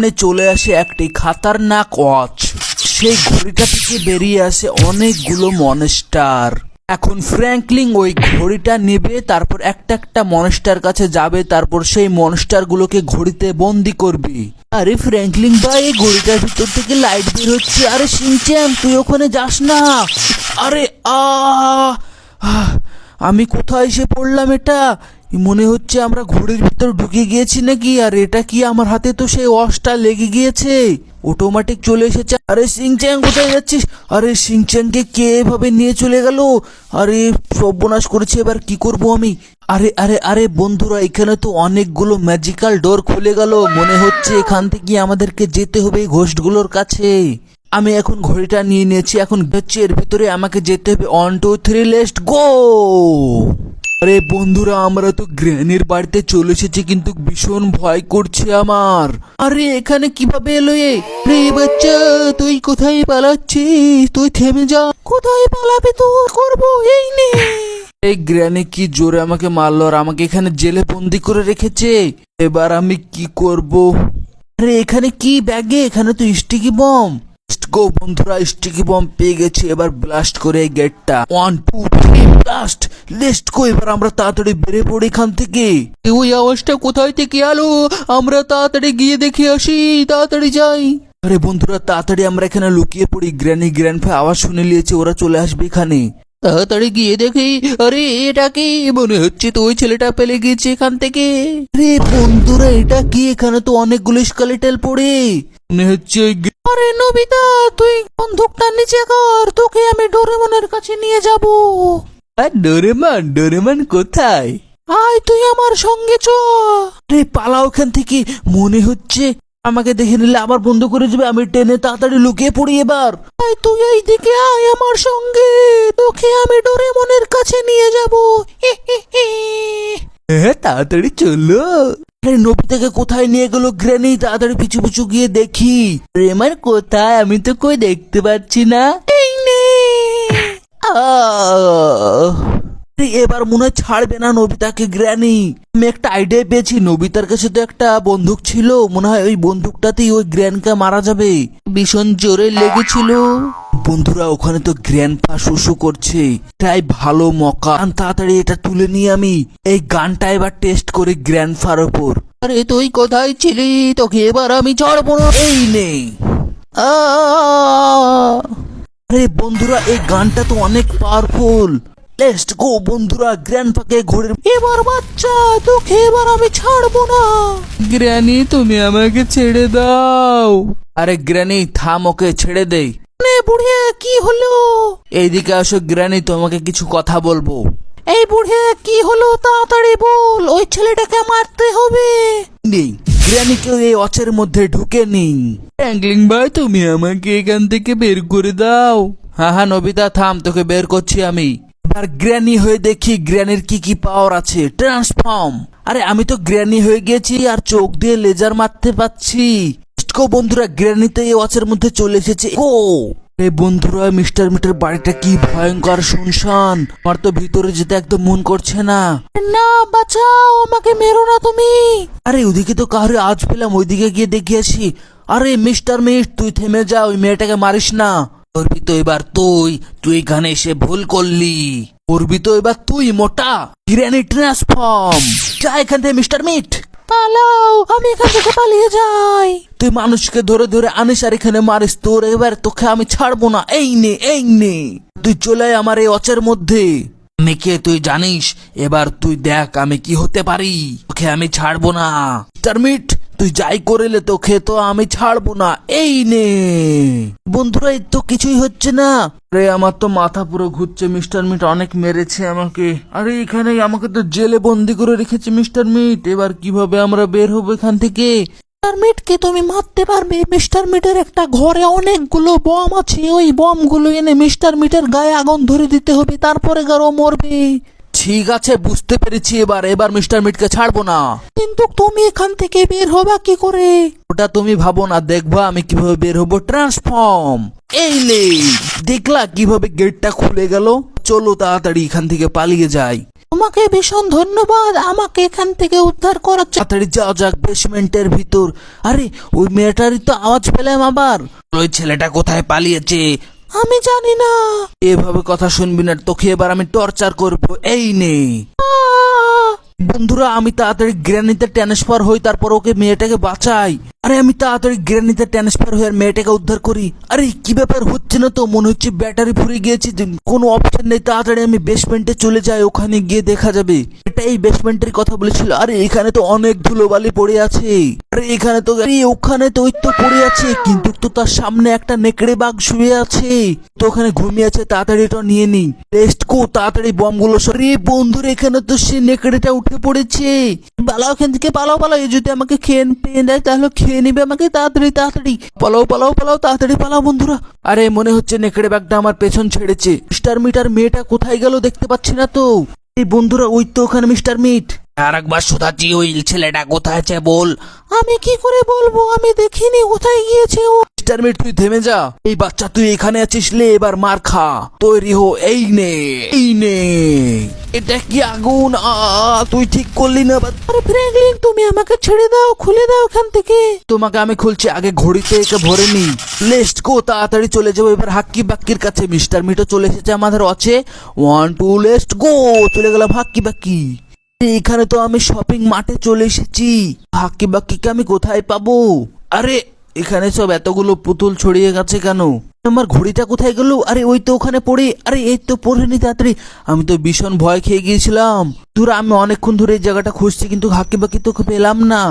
সামনে চলে আসে একটি খাতারনাক ওয়াচ। সেই ঘড়িটা থেকে বেরিয়ে আসে অনেকগুলো মনস্টার। এখন ফ্র্যাঙ্কলিন ওই ঘড়িটা নেবে, তারপর একটা একটা মনস্টার কাছে যাবে, তারপর সেই মনস্টার গুলোকে ঘড়িতে বন্দি করবে। আরে ফ্র্যাঙ্কলিন ভাই, এই ঘড়িটার ভিতর থেকে লাইট বের হচ্ছে। আরে শিনচ্যান, তুই ওখানে যাস না। আরে আমি কোথায় এসে পড়লাম? এটা মনে হচ্ছে আমরা ঘড়ির ভিতর ঢুকে গিয়েছি নাকি। আর এটা কি? আমার হাতে তো সেই ওয়াচটা লেগে গিয়েছে, অটোমেটিক চলে এসেছে। আরে শিনচ্যান, কোথায় যাচ্ছিস? আরে শিনচ্যানকে কে এভাবে নিয়ে চলে গেল? আরে সর্বনাশ করেছে, এবার কি করব আমি? আরে আরে আরে বন্ধুরা, এখানে তো অনেকগুলো ম্যাজিক্যাল ডোর খুলে গেল। মনে হচ্ছে এখান থেকে আমাদেরকে যেতে হবে ঘোস্টগুলোর কাছে। আমি এখন ঘড়িটা নিয়ে নিয়েছি, এখন হচ্ছে এর ভিতরে আমাকে যেতে হবে। 1 2 3 লেটস গো। আরে বন্ধুরা, আমরা তো গ্র্যানির বাড়িতে চলে এসেছি, কিন্তু ভীষণ ভয় করছে আমার। আরে এখানে কিভাবে এলো এ? রে বাচ্চা, তুই কোথায় পালাচ্ছিস? তুই থেমে যা। কোথায় পালাবে? তো করবো, এই নে। এই গ্র্যানি কি জোরে আমাকে মারলো, আর আমাকে এখানে জেলে বন্দি করে রেখেছে। এবার আমি কি করব? আরে এখানে কি ব্যাগে? এখানে তো স্টিকি বম। গো বন্ধুরা, স্টিকি বম পেয়ে গেছি। এবার ব্লাস্ট করে এই গেটটা। 1 2 3 ব্লাস্ট। Let's go. এবার আমরা তাড়াতাড়ি বেরিয়ে পড়ি এখান থেকে। ওই আওয়াজটা কোথায় থেকে এলো? আমরা তাড়াতাড়ি গিয়ে দেখে আসি, তাড়াতাড়ি যাই। আরে বন্ধুরা, তাড়াতাড়ি আমরা এখানে লুকিয়ে পড়ি। গ্র্যানি গ্র্যান্ডপা আওয়াজ শুনে নিয়েছে, ওরা চলে আসবে এখানে। তাড়াতাড়ি গিয়ে দেখি। আরে এটা কি? মনে হচ্ছে তো ওই ছেলেটা পেলে গিয়েছে এখান থেকে। আরে বন্ধুরা, এটা কি? এখানে তো অনেকগুলো স্কেলেটন পড়ে। মনে হচ্ছে আরে নোবিতা, তুই বন্দুকটা নিচে কর, তোকে আমি ডোরেমনের কাছে নিয়ে যাব। ডোরেমন? ডোরেমন কোথায়? আয় তুই আমার সঙ্গে চ। রে পালা ওখান থেকে। মনে হচ্ছে আমাকে দেখে নিলে আবার বন্ধ করে যাবে। আমি টেনে তাড়াতাড়ি লুকিয়ে পড়ি এবার। আয় তুই এইদিকে আয় আমার সঙ্গে, তোকে আমি ডোরেমনের কাছে নিয়ে যাব। হ্যাঁ, তাড়াতাড়ি চলো। আরে নোবিতাকে কোথায় নিয়ে গেল গ্র্যানি? তাড়াতাড়ি পিছু পিছু গিয়ে দেখি। ডোরেমন কোথায়? আমি তো কই দেখতে পাচ্ছি না। এই নে। এবার মনে হয় ছাড়বে না নোবিতাকে গ্র্যানি। আমি একটা আইডিয়া পেয়েছি। নোবিতার কাছে তো একটা বন্দুক ছিল, মনে হয় ওই বন্দুকটাতেই ওই গ্র্যানকে মারা যাবে। ভীষণ জোরে লেগেছিল। বন্ধুরা, ওখানে তো গ্র্যান্ডপা শুশু করছে। তাই ভালো মকা, তাড়াতাড়ি এটা তুলে নিয়ে আমি এই গানটা এবার টেস্ট করি গ্র্যান্ডপার ওপর। আরে তুই কোথায় ছিলি? তোকে এবার আমি ছাড়বো না। এই নে। আরে বন্ধুরা, এই গানটা তো অনেক পাওয়ারফুল। লেটস গো বন্ধুরা, গ্র্যান্ডপাকে ঘোড়ের। এবার বাচ্চা, তোকে এবার আমি ছাড়বো না। গ্র্যানি, তুমি আমাকে ছেড়ে দাও। আরে গ্র্যানি থাম, ওকে ছেড়ে দেই। বুড়িয়া, কি হলো? এইদিকে আসো গ্র্যানি, তোমাকে কিছু কথা বলবো। এই বুড়িয়া, কি হলো? তাড়াতাড়ি বল। ওই ছেলেটাকে মারতে হবে। নেই, গ্র্যানিকে এই ওয়াচের মধ্যে ঢুকে নিই। ফ্র্যাঙ্কলিন ভাই, তুমি আমাকে এখান থেকে বের করে দাও। হ্যাঁ হ্যাঁ নোবিতা, থাম, তোকে বের করছি আমি। এবার গ্র্যানি হয়ে দেখি গ্র্যানির কি কি পাওয়ার আছে। ট্রান্সফর্ম। আরে আমি তো গ্র্যানি হয়ে গেছি, আর চোখ দিয়ে লেজার মারতে পাচ্ছি। বন্ধুরা, গ্র্যানিতে এই ওয়াচের মধ্যে চলে এসেছে। ও এই বন্ধুরা, মিস্টার মিটের বাড়িটা কি ভয়ঙ্কর শুনশান। আমার তো ভিতরে যেতে একদম মন করছে না। না, বাঁচাও, আমাকে মেরো না তুমি। আরে ওদিকে তো কাউরে আজ পেলাম, ওইদিকে গিয়ে দেখে আসি। আরে মিস্টার মিট, তুই থেমে যা, ওই মেয়েটাকে মারিস না। করবি তো এবার তুই এখানে এসে ভুল করলি। করবি তো এবার তুই, মোটা। Granny transform. যা এখান থেকে মিস্টার মিট। পালাও, আমি এখান থেকে পালিয়ে যাই। তুই মানুষকে ধরে ধরে আনিস আর এখানে মারিস। তোর এবার তোকে আমি ছাড়বো না। এই নে, এই নে, তুই চলে আয় আমার এই ওয়াচের মধ্যে। আমি কে তুই জানিস? এবার তুই দেখ আমি কি হতে পারি। তোকে আমি ছাড়বো না মিস্টার মিট। তুই যাই করিলে তোকে তো আমি ছাড়বো না। এই নে। বন্ধুরা, এই তো কিছুই হচ্ছে না। আরে আমার তো মাথা পুরো ঘুরছে। মিস্টার মিট অনেক মেরেছে আমাকে। আরে এখানে আমাকে তো জেলে বন্দি করে রেখেছে মিস্টার মিট। এবার কিভাবে আমরা বের হবো এখান থেকে? মিস্টার মিটকে তুমি মারতে পারবে। মিস্টার মিটের একটা ঘরে অনেকগুলো বম আছে। ওই বমগুলো এনে মিস্টার মিটের গায়ে আগুন ধরে দিতে হবে, তারপরে গারো মরবে। ঠিক আছে, বুঝতে পেরেছি। এবার মিস্টার মিটকে ছাড়বো না। কিন্তু তুমি এখান থেকে বের হবা কি করে? ওটা তুমি ভাবো না, দেখবা আমি কিভাবে বের হবো। ট্রান্সফর্ম। এই নে, দেখলা কিভাবে গেটটা খুলে গেল? চলো তাড়াতাড়ি এখান থেকে পালিয়ে যাই। তোমাকে ভীষণ ধন্যবাদ আমাকে এখান থেকে উদ্ধার করার জন্য। তাড়াতাড়ি যাও যাক বেসমেন্টের ভিতর। আরে ওই মেয়েটারই তো আওয়াজ পেলাম আবার। ওই ছেলেটা কোথায় পালিয়েছে আমি জানি না। এভাবে কথা শুনবি না, তোকে এবার আমি টর্চার করব। এই নে। বন্ধুরা আমি তাড়াতাড়ি গ্র্যানিতে ট্রান্সফার হই, তারপর ওকে মেয়েটাকে বাঁচাই। আরে আমি তাড়াতাড়ি গ্র্যানিতে ট্রান্সফার হয়ে মেয়েটাকে উদ্ধার করি। আরে কি ব্যাপার হচ্ছে না তো, মনে হচ্ছে ব্যাটারি ফুরিয়ে গিয়েছে, কোনো অপশন নেই। তাড়াতাড়ি আমি বেসমেন্টে চলে যাই, ওখানে গিয়ে দেখা যাবে। এটা এই বেসমেন্টের কথা বলেছিল। আরে এখানে তো অনেক ধুলোবালি পড়ে আছে। আরে এখানে তো ওখানে তো ওই তো পড়ে আছে, কিন্তু তো তার সামনে একটা নেকড়ে বাঘ শুয়ে আছে, তো ওখানে ঘুমিয়ে আছে। তাড়াতাড়ি এটা নিয়ে নি। টেস্ট কো তাড়াতাড়ি বমগুলো সরে। বন্ধুরা এখানে তো সে নেকড়েটা উঠে পড়েছে। পালাও এখান থেকে, পালাও পালাও। এই যদি আমাকে খেয়ে পেয়ে দেয় তাহলে খেয়ে নিবে আমাকে। তাড়াতাড়ি তাড়াতাড়ি পালাও পালাও পালাও, তাড়াতাড়ি পালাও বন্ধুরা। আরে মনে হচ্ছে নেকড়ে বাঘটা আমার পেছন ছেড়েছে। মিস্টার মিটার মেয়েটা কোথায় গেল দেখতে পাচ্ছি না তো। এই বন্ধুরা ওই তো ওখানে মিস্টার মিট। আর একবার শোধাচ্ছি ওই ছেলেটা কোথায় আছে বল। আমি কি করে বলবো, আমি দেখিনি কোথায় গিয়েছে ও। মিস্টার মিট তুই থেমে যা। এই বাচ্চা তুই এখানে আছিস, লে এবার মার খা। তৈরি হো। এই নে এই নে। এটা কি আগুন? তুই ঠিক করলি না। আরে ফ্র্যাঙ্কলিন তুমি আমাকে ছেড়ে দাও, খুলে দাও এখান থেকে। তোমাকে আমি খুলছি, আগে ঘড়িতে একে ভরে নি। লেস্ট গো তাড়াতাড়ি চলে যাবো এবার হাক্কি বাক্কির কাছে। মিস্টার মিটও চলে এসেছে আমাদের আছে। 1 2 লেস্ট গো। চলে গেলাম হাক্কি বাক্কি। এখানে তো আমি শপিং মাঠে চলে এসেছি। হাক্কি বাক্কিকে আমি কোথায় পাবো? আরে এখানে সব এতগুলো পুতুল ছড়িয়ে গেছে কেন? আমার ঘড়িটা কোথায় গেল? আরে ওই তো ওখানে পড়ে। আরে এই তো পড়ে নি তাড়াতাড়ি। আমি তো ভীষণ ভয় খেয়ে গিয়েছিলাম। ধরো আমি অনেকক্ষণ ধরে এই জায়গাটা খুঁজছি, কিন্তু হাক্কি বাক্কি তো পেলাম না।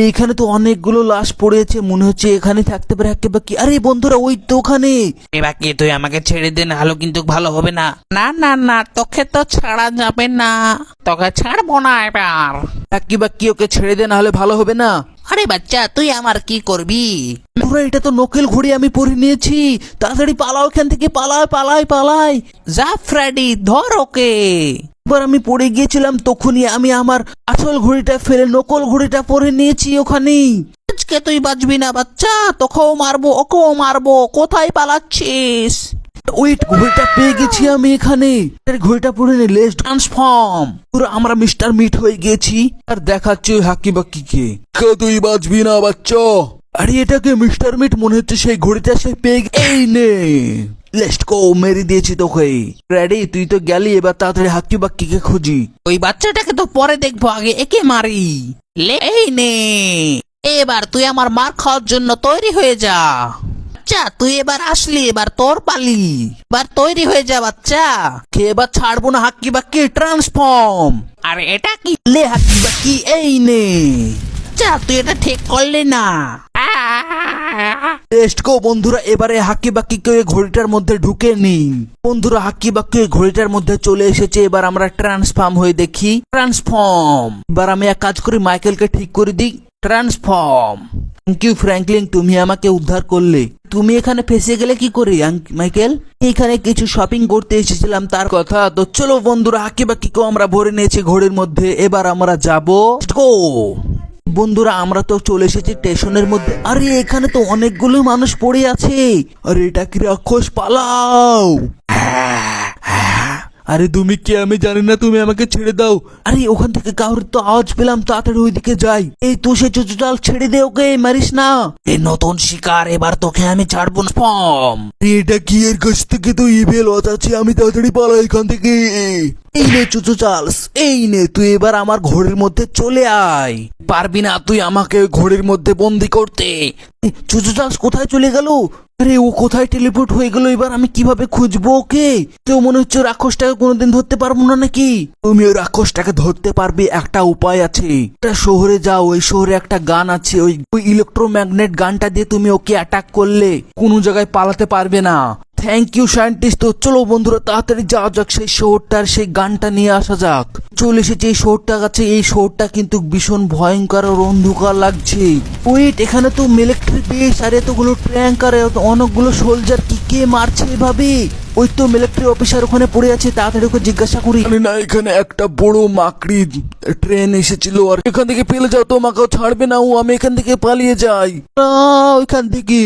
এখানে তো অনেকগুলো লাশ পড়েছে, মনে হচ্ছে এখানে থাকতে পারে হাক্কি বাক্কি। আরে বন্ধুরা ওই তো ওখানে। বাকি তুই আমাকে ছেড়ে দে, না হলে কিন্তু ভালো হবে না। না না না, তোকে তো ছাড়া যাবে না, তোকে ছাড়বো না এবার। হাক্কি বাক্কি ওকে ছেড়ে দে, না হলে ভালো হবে না। আরে বাচ্চা তুই আমার কি করবি? পুরো এটা তো নকল ঘড়ি আমি পরে নিয়েছি। তাড়াতাড়ি পালাও এখান থেকে, পালাই পালাই পালাই। যা ফ্রেডি ধর ওকে। এবার আমি পড়ে গিয়েছিলাম, তখনই আমি আমার আসল ঘড়িটা ফেলে নকল ঘড়িটা পরে নিয়েছি ওখানেই। আজকে তুই বাঁচবি না বাচ্চা, তোকেও মারবো ওকেও মারবো। কোথায় পালাচ্ছিস? ওয়েট, ঘড়িটা পেয়ে গেছি আমি এখানে। ঘড়িটা পরে নি। Less transform. পুরো আমরা মিস্টার মিট হয়ে গেছি আর দেখাচ্ছি ওই হাক্কি বাক্কিকে। তুই বাঁচবি না বাচ্চা। আরে এটাকে মিস্টার মিট মনে হচ্ছে সেই ঘড়িটা সে পেয়ে। এই নে লেস্ট গো, মেরে দিয়েছি তোকে। রেডি? তুই তো গেলি, এবার তাড়াতাড়ি হাক্কি বাক্কিকে খুঁজি। ওই বাচ্চাটাকে তো পরে দেখবো, আগে একে মারি। এই নে, এবার তুই আমার মার খাওয়ার জন্য তৈরি হয়ে যা। বাচ্চা তুই এবার আসলি, এবার তোর পালি। এবার তৈরি হয়ে যা বাচ্চা। কে এবার ছাড়বো না হাক্কি বাক্কি। ট্রান্সফর্ম। আরে এটা কি? লে হাক্কি বাক্কি, এই নে। বাচ্চা তুই এটা ঠিক করলি না। টেস্ট গো বন্ধুরা, এবারে হাক্কি বাক্কিকে ঘড়িটার মধ্যে ঢুকে নিই। বন্ধুরা হাক্কি বাক্কি ঘড়িটার মধ্যে চলে এসেছে। এবার আমরা ট্রান্সফর্ম হয়ে দেখি। ট্রান্সফর্ম। এবার আমি এক কাজ করি, মাইকেলকে ঠিক করে দিই। ট্রান্সফর্ম। থ্যাংক ইউ ফ্র্যাঙ্কলিন, তুমি আমাকে উদ্ধার করলে। তুমি এখানে ফেসে গেলে কি করে মাইকেল? এখানে কিছু শপিং করতে এসেছিলাম তার কথা। তো চলো বন্ধুরা, হাক্কি বাক্কিকেও আমরা ভরে নিয়েছি ঘড়ির মধ্যে। এবার আমরা যাবো। গো বন্ধুরা, আমরা তো চলে এসেছি স্টেশনের মধ্যে। আরে এখানে তো অনেকগুলো মানুষ পড়ে আছে। আরে এটা কি রাক্ষস? পালাও। আরে তুমি কে আমি জানি না, তুমি আমাকে ছেড়ে দাও। আরে ওখান থেকে কাউর তো আওয়াজ পেলাম, তাড়াতাড়ি ওইদিকে যাই। এই তো সে চুচুটাল, ছেড়ে দে ওকে, মারিস না। এই নতুন শিকার, এবার তোকে আমি ছাড়বো না। পম। এটা কি? এর কাছ থেকে তো ইভেল আছে, আমি তাড়াতাড়ি পালাই এখান থেকে। এই নে চুচু চার্লস, এই নে তুই এবার আমার ঘড়ির মধ্যে চলে আয়। পারবি না তুই আমাকে ঘড়ির মধ্যে বন্দি করতে। চুচু চার্লস কোথায় চলে গেল? আরে ও কোথায় টেলিপোর্ট হয়ে গেল? এবার আমি কিভাবে খুঁজবো ওকে? তো মনে হচ্ছে রাক্ষসটাকে কোনোদিন ধরতে পারবো না নাকি? তুমি ওই রাক্ষসটাকে ধরতে পারবে, একটা উপায় আছে। একটা শহরে যাও, ওই শহরে একটা গান আছে, ওই ইলেকট্রোম্যাগনেট গানটা দিয়ে তুমি ওকে অ্যাটাক করলে কোনো জায়গায় পালাতে পারবে না। Thank you scientist. তো চলো বন্ধুরা তাড়াতাড়ি যাওয়া যাক সেই শহরটার, সেই গানটা নিয়ে আসা যাক। চলে এসেছে এই শহরটা কাছে। এই শহরটা কিন্তু ভীষণ ভয়ঙ্কর আর অন্ধকার লাগছে। ওয়েট, এখানে তো মিলিটারি বেস আর এতগুলো ট্যাঙ্ক আর অনেকগুলো সোলজার, কি কে মারছে এভাবে? ওই তো মিলিটারি অফিসার ওখানে পড়ে আছে, তাড়াতাড়ি ওকে জিজ্ঞাসা করি। না, এখানে একটা বড় মাকড়ি ট্রেন এসেছিল, আর এখান থেকে পেলে যাও, তোমাকেও ছাড়বে না ও। আমি এখান থেকে পালিয়ে যাই ওইখান থেকে।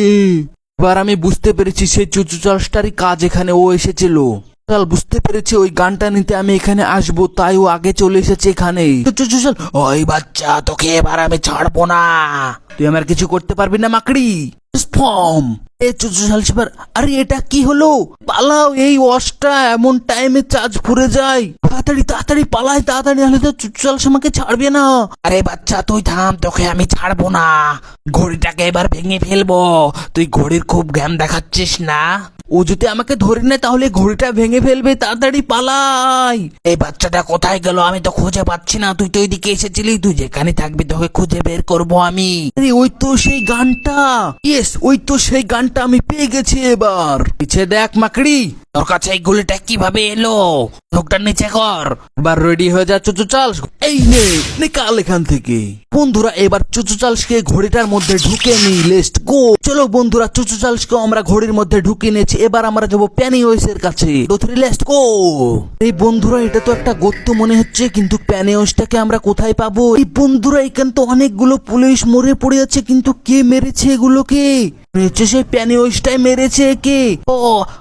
এবার আমি বুঝতে পেরেছি সেই চুচু চার্লসটারই কাজ এখানে ও এসেছিল। চল বুঝতে পেরেছি ওই গানটা নিতে আমি এখানে আসবো, তাই ও আগে চলে এসেছে এখানে। চল চল চল। ওই বাচ্চা, তোকে এবার আমি ছাড়বো না। তুই আমার কিছু করতে পারবি না মাকড়ি। ফর্ম এ চল। আরে এটা কি হলো? পালাও, এই ওয়াশটা এমন টাইমে চার্জ ফুরে যায়। তাড়াতাড়ি তাড়াতাড়ি পালাই, তাড়াতাড়ি, নাহলে তো চুচুচাল আমাকে ছাড়বে না। আরে বাচ্চা তুই থাম, তোকে আমি ছাড়বো না। ঘড়িটাকে এবার ভেঙে ফেলবো। তুই ঘড়ির খুব জ্ঞান দেখাচ্ছিস না। ও যদি আমাকে ধরে নেয় তাহলে ঘড়িটা ভেঙে ফেলবে, তাড়াতাড়ি পালাই। এই বাচ্চাটা কোথায় গেল? আমি তো খুঁজে পাচ্ছি না। তুই তো ওইদিকে এসেছিলি, তুই যেখানে থাকবি তোকে খুঁজে বের করবো আমি। আরে ওই তো সেই গানটা, ইয়েস ওই তো সেই গানটা আমি পেয়ে গেছি। এবার পিছে দেখ মাকড়ি। তোর কাছে এই গুলিটা কিভাবে এলো? মুখটা নিচে কর। এবার রেডি হয়ে যা চুচুচাল। এই নে নিকাল এখান থেকে। বন্ধুরা এবার চুচুচালসকে ঘড়িটার মধ্যে ঢুকে নি। Let's go. চলো বন্ধুরা, চুচুচালসকে আমরা ঘড়ির মধ্যে ঢুকে নিয়েছি। এবার আমরা যাবো প্যানিওয়েসের কাছে। Let's go. এই বন্ধুরা এটা তো একটা গর্ত মনে হচ্ছে, কিন্তু প্যানিওয়েসটাকে আমরা কোথায় পাবো? এই বন্ধুরা এখানে তো অনেকগুলো পুলিশ মরে পড়ে আছে, কিন্তু কে মেরেছে এগুলোকে? সেই প্যানিওয়েসটাই মেরেছে কে? ও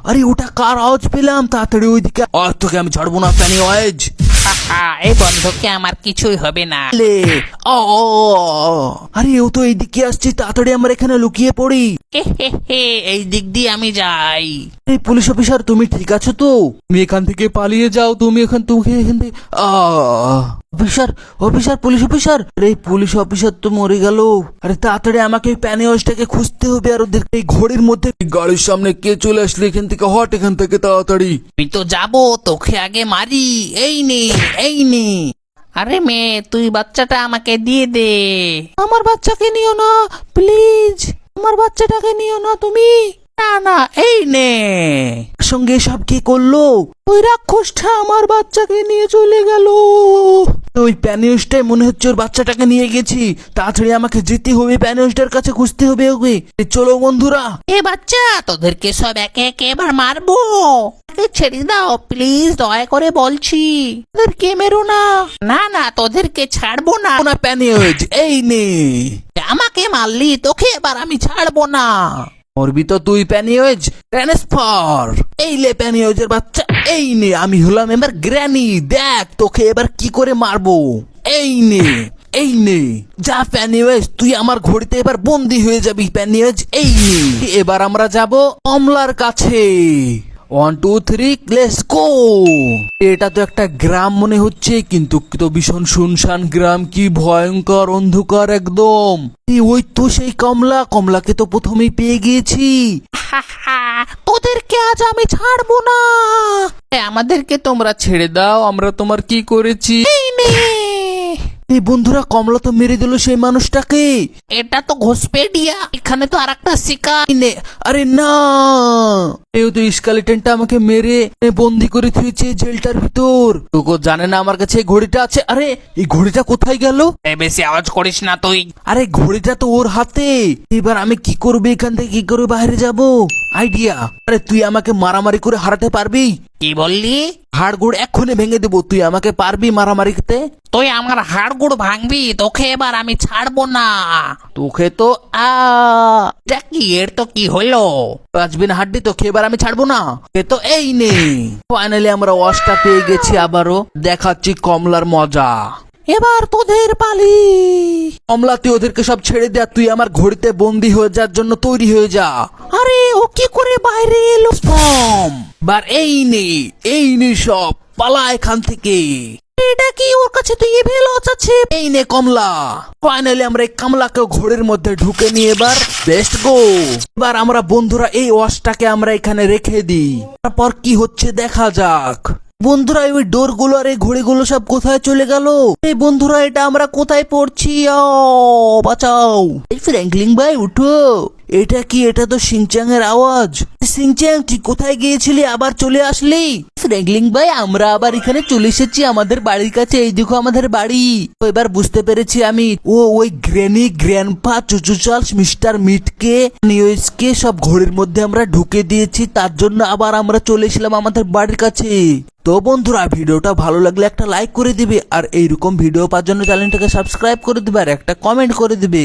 আরে ওটা কার আওয়াজ পেলাম? তাড়াতাড়ি ওইদিকে। আর তোকে আমি ছাড়বো না প্যানিওয়েজ। এই বন্ধুকে আমার কিছুই হবে না। লে ও আরে ও তো এইদিকে আসছে, তাড়াতাড়ি আমরা এখানে লুকিয়ে পড়ি। এই দিক দিয়ে আমি যাই। এই পুলিশ অফিসার তুমি ঠিক আছো তো? তুমি এখান থেকে পালিয়ে যাও। তুমি এখান থেকে অফিসার অফিসার পুলিশ অফিসার। আরে এই পুলিশ অফিসার তো মরে গেল। আরে তাড়াতাড়ি আমাকে প্যানিওসটাকে খুঁজতে হবে। আর ওদের এই ঘড়ির মধ্যে গাড়ির সামনে কে চলে আসলে? এখান থেকে হট, এখান থেকে তাড়াতাড়ি। আমি তো যাবো, তোকে আগে মারি। এই নে এই নে। আরে মেয়ে, তুই বাচ্চাটা আমাকে দিয়ে দে। আমার বাচ্চাকে নিও না প্লিজ, আমার বাচ্চাটাকে নিও না তুমি। না না, এই নে। সঙ্গে সব কি করলো? ওই রাক্ষসটা আমার বাচ্চাকে নিয়ে চলে গেল। ওই প্যানিউসটাই মনে হচ্ছে ওর বাচ্চাটাকে নিয়ে গেছি। তাড়াতাড়ি আমাকে যেতে হবে, প্যানিউসটার কাছে খুঁজতে হবে ওকে। চলো বন্ধুরা। এ বাচ্চা, তোদেরকে সব একে একে এবার মারবো। ছেড়ে দাও প্লিজ, দয়া করে বলছি। ওদেরকে মেরো না। না না, তোদেরকে ছাড়বো না। না প্যানিউস, এই নে। আমাকে মারলি, তোকে এবার আমি ছাড়বো না। মরবি তো তুই প্যানিউস। ট্রান্সফার। এই লে প্যানিউসের বাচ্চা, এই নে। আমি হলাম এবার গ্র্যানি। দেখ তোকে এবার কি করে মারবো। এই নে এই নে। যা প্যানিউস, তুই আমার ঘড়িতে এবার বন্দি হয়ে যাবি প্যানিউস। এই নে। এবার আমরা যাব কমলার কাছে। 1 2 3 লেটস গো। এটা তো একটা গ্রাম মনে হচ্ছে, কিন্তু তো ভীষণ শুনশান গ্রাম। কি ভয়ঙ্কর অন্ধকার একদম। ওই তো সেই কমলাকে তো প্রথমেই পেয়ে গিয়েছি। তোদেরকে আজ আমি ছাড়বো না। আমাদেরকে তোমরা ছেড়ে দাও, আমরা তোমার কি করেছি? এই বন্ধুরা, কমলা তো মেরে দিল সেই মানুষটাকে। এটা তো ঘোষপেডিয়া, এখানে তো আরেকটা শিকার। আরে না, এই তো স্কেলেটনটা আমাকে মেরে বন্দি করে থুয়েছে জেলটার ভিতর। তোকে জানে না আমার কাছে এই ঘড়িটা আছে। আরে এই ঘড়িটা কোথায় গেল? বেশি আওয়াজ করিস না তুই। আরে ঘড়িটা তো ওর হাতে। এবার আমি কি করবো? এখান থেকে কি করে বাইরে যাব? আইডিয়া। আরে তুই আমাকে মারামারি করে হারাতে পারবি? কি বললি? হাড়গোড় এক্ষুনি ভেঙে দেবো। তুই আমাকে পারবি মারামারি করতে? তুই আমার হাড়গোড় ভাঙবি, তোকে এবার আমি ছাড়বো না। তোকে তো কি এর তো কি হলো? বাঁচবি না হাড্ডি, তোকে এবার আমি ছাড়বো না। এ তো এই নেই। ফাইনালি আমরা ওয়াশটা পেয়ে গেছি। আবারও দেখাচ্ছি কমলার মজা। এবার তোদের পালি। কমলা তুই ওদেরকে সব ছেড়ে দে। তুই আমার ঘড়িতে বন্দি হয়ে যাওয়ার জন্য তৈরি হয়ে যা। আরে ও কি করে বাইরে এলো? বার এই নে সব পালা এখান থেকে। এটা কি ওর কাছে তুই এভেল আছে? এই নে কমলা। ফাইনালি আমরা এই কমলাকে ঘোড়ের মধ্যে ঢুকে নিয়ে এবার বেস্ট গো। এবার আমরা বন্ধুরা এই ওয়াশটাকে আমরা এখানে রেখে দিই। তারপর কি হচ্ছে দেখা যাক। বন্ধুরা ওই ডোর গুলো আর এই ঘড়িগুলো সব কোথায় চলে গেল? এই বন্ধুরা এটা আমরা কোথায় পড়ছি? বাঁচাও। এই ফ্র্যাঙ্কলিন ভাই উঠো। এটা কি? এটা তো সিংচ্যাং এর আওয়াজ। সিংচ্যাং তুই কোথায় গিয়েছিলি, আবার চলে আসলি? ফ্র্যাঙ্কলিন ভাই আমরা আবার এখানে চলে এসেছি আমাদের বাড়ির কাছে। এই দেখো আমাদের বাড়ি। তো এবার বুঝতে পেরেছি আমি। ওই গ্র্যানি, গ্র্যান্ডপা, চুচুচালস, মিস্টার মিটকে, নিউজকে সব ঘড়ির মধ্যে আমরা ঢুকে দিয়েছি। তার জন্য আবার আমরা চলে এসেছিলাম আমাদের বাড়ির কাছে। তো বন্ধুরা ভিডিওটা ভালো লাগলে একটা লাইক করে দিবে, আর এইরকম ভিডিও পাওয়ার জন্য চ্যানেলটাকে সাবস্ক্রাইব করে দিবে, আর একটা কমেন্ট করে দিবে।